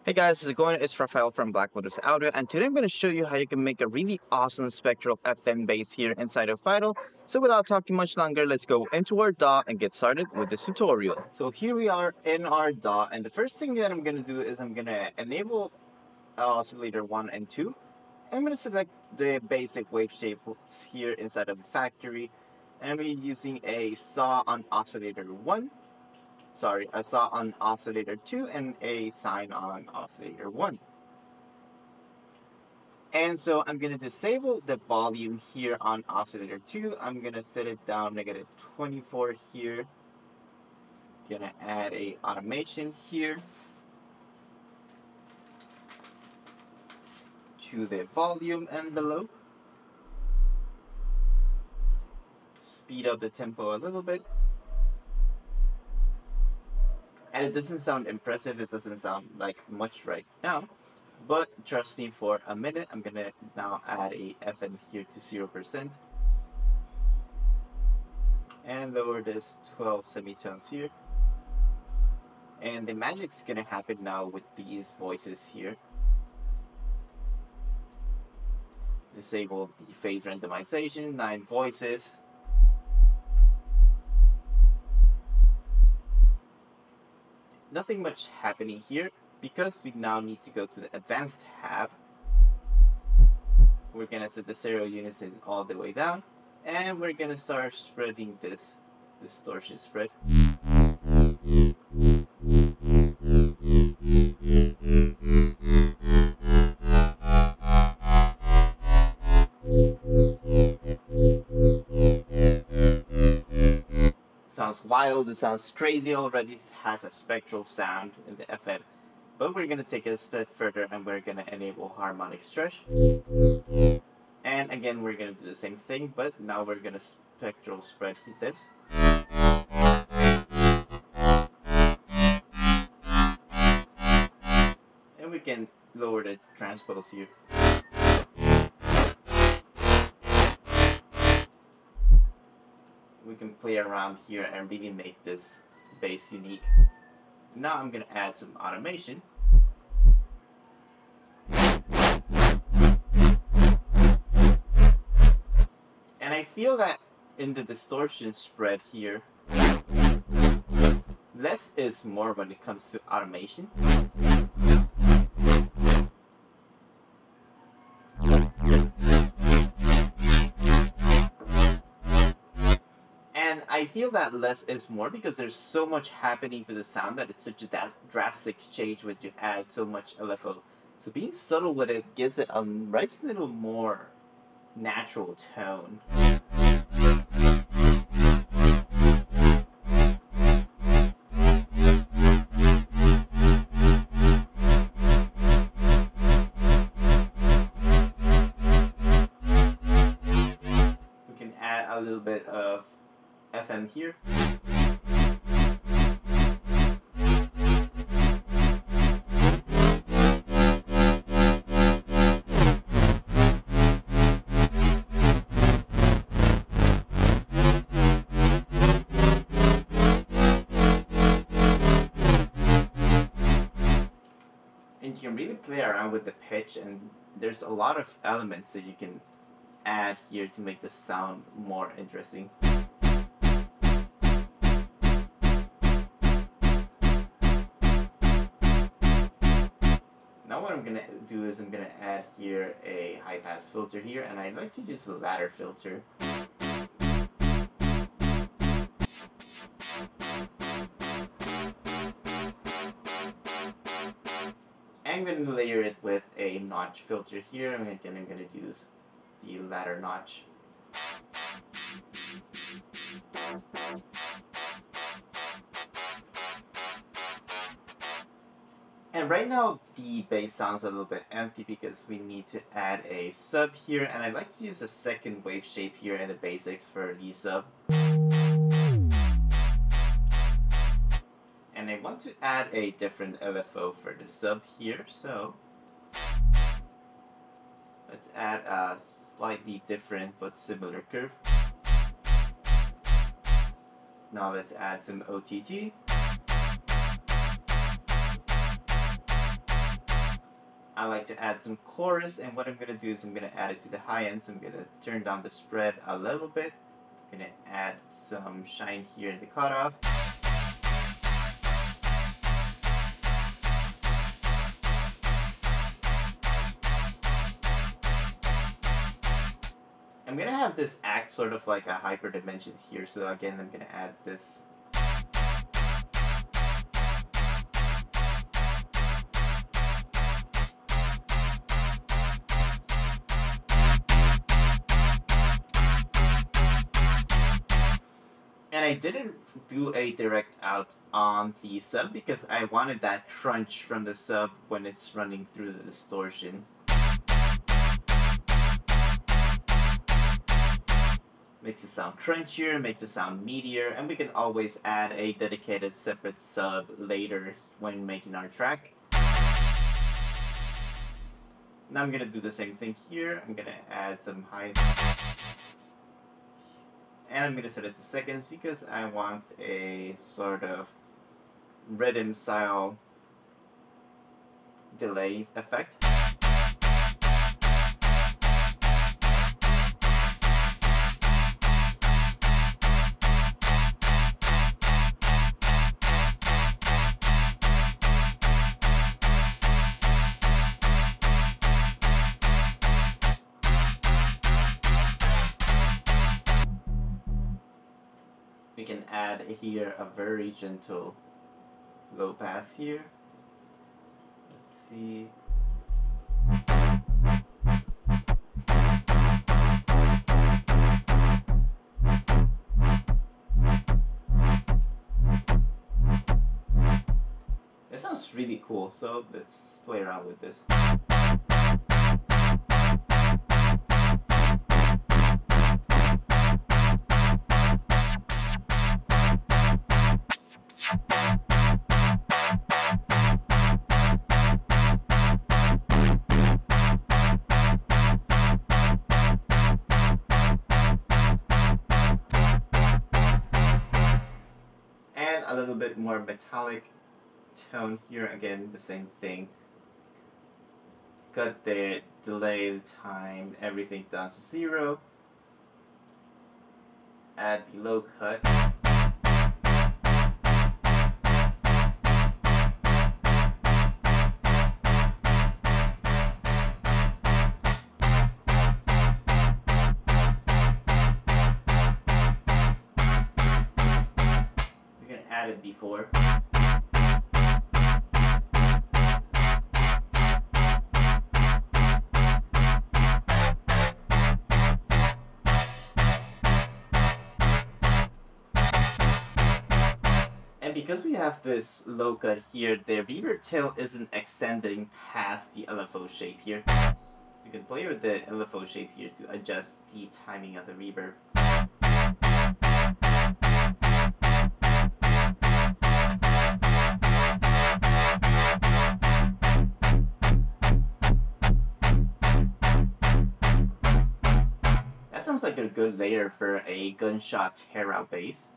Hey guys, how's it going? It's Rafael from Black Lotus Audio, and today I'm going to show you how you can make a really awesome Spectral FM bass here inside of Final. So without talking much longer, let's go into our DAW and get started with this tutorial. So here we are in our DAW, and the first thing that I'm going to do is I'm going to enable oscillator 1 and 2. I'm going to select the basic wave shapes here inside of the factory, and I'm going to be using a saw on oscillator 1. I saw on oscillator 2 and a sine on oscillator 1. And so I'm going to disable the volume here on oscillator 2. I'm going to set it down -24 here. Going to add a automation here to the volume envelope. Speed up the tempo a little bit. And it doesn't sound impressive, it doesn't sound like much right now, but trust me, for a minute, I'm gonna now add a FM here to 0%. And lower this 12 semitones here. And the magic's gonna happen now with these voices here. Disable the phase randomization, 9 voices. Nothing much happening here because we now need to go to the advanced tab. We're gonna set the stereo unison all the way down, and we're gonna start spreading this distortion spread. Sounds wild, it sounds crazy already, it has a spectral sound in the FM. But we're going to take it a step further and we're going to enable harmonic stretch. And again, we're going to do the same thing, but now we're going to spectral spread this. And we can lower the transpose here. We can play around here and really make this bass unique. Now I'm going to add some automation. And I feel that in the distortion spread here, less is more when it comes to automation. I feel that less is more because there's so much happening to the sound that it's such a drastic change when you add so much LFO. So being subtle with it gives it a nice little more natural tone. We can add a little bit of FM here. And you can really play around with the pitch, and there's a lot of elements that you can add here to make the sound more interesting. Now what I'm going to do is I'm going to add here a high pass filter here, and I'd like to use a ladder filter. I'm going to layer it with a notch filter here, and again I'm going to use the ladder notch. And right now the bass sounds a little bit empty because we need to add a sub here, and I'd like to use a second wave shape here in the basics for the sub. And I want to add a different LFO for the sub here, so let's add a slightly different but similar curve. Now let's add some OTT. I like to add some chorus, and what I'm going to do is I'm going to add it to the high end. So I'm going to turn down the spread a little bit. I'm going to add some shine here in the cutoff. I'm going to have this act sort of like a hyper dimension here. So again, I'm going to add this. And I didn't do a direct out on the sub because I wanted that crunch from the sub when it's running through the distortion. Makes it sound crunchier, makes it sound meatier, and we can always add a dedicated separate sub later when making our track. Now I'm gonna do the same thing here. I'm gonna add some high, and I'm gonna set it to seconds because I want a sort of rhythm style delay effect. We can add here a very gentle low pass here. Let's see. It sounds really cool, so let's play around with this. A little bit more metallic tone here. Again, the same thing. Cut the delay, the time, everything down to 0. Add the low cut. Added before. And because we have this low cut here, the reverb tail isn't extending past the LFO shape here. You can play with the LFO shape here to adjust the timing of the reverb. Sounds like a good layer for a gunshot tear-out bass.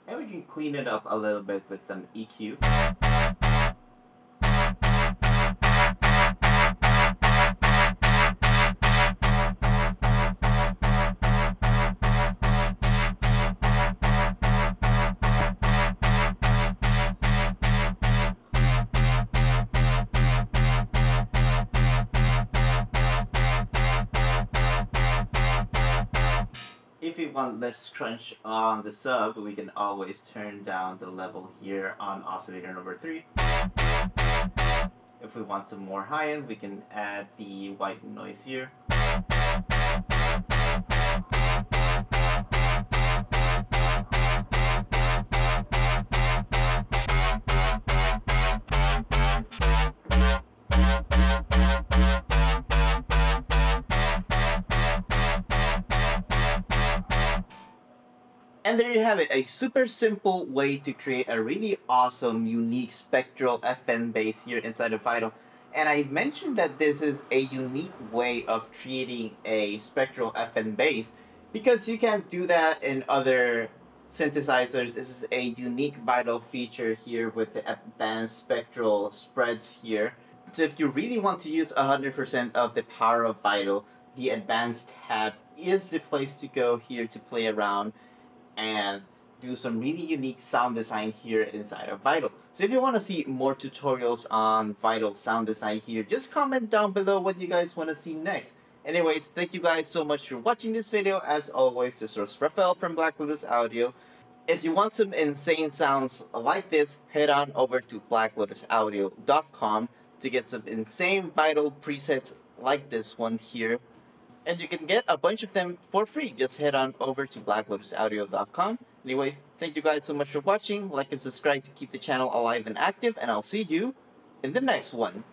And we can clean it up a little bit with some EQ. If we want less crunch on the sub, we can always turn down the level here on oscillator number 3. If we want some more high end, we can add the white noise here. And there you have it, a super simple way to create a really awesome, unique Spectral FM bass here inside of Vital. And I mentioned that this is a unique way of creating a Spectral FM bass because you can't do that in other synthesizers. This is a unique Vital feature here with the advanced spectral spreads here. So if you really want to use 100% of the power of Vital, the advanced tab is the place to go here to play around and do some really unique sound design here inside of Vital. So if you want to see more tutorials on Vital sound design here, just comment down below what you guys want to see next. Anyways, thank you guys so much for watching this video. As always, this was Rafael from Black Lotus Audio. If you want some insane sounds like this, head on over to blacklotusaudio.com to get some insane Vital presets like this one here. And you can get a bunch of them for free. Just head on over to blacklotusaudio.com. Anyways, thank you guys so much for watching. Like and subscribe to keep the channel alive and active. And I'll see you in the next one.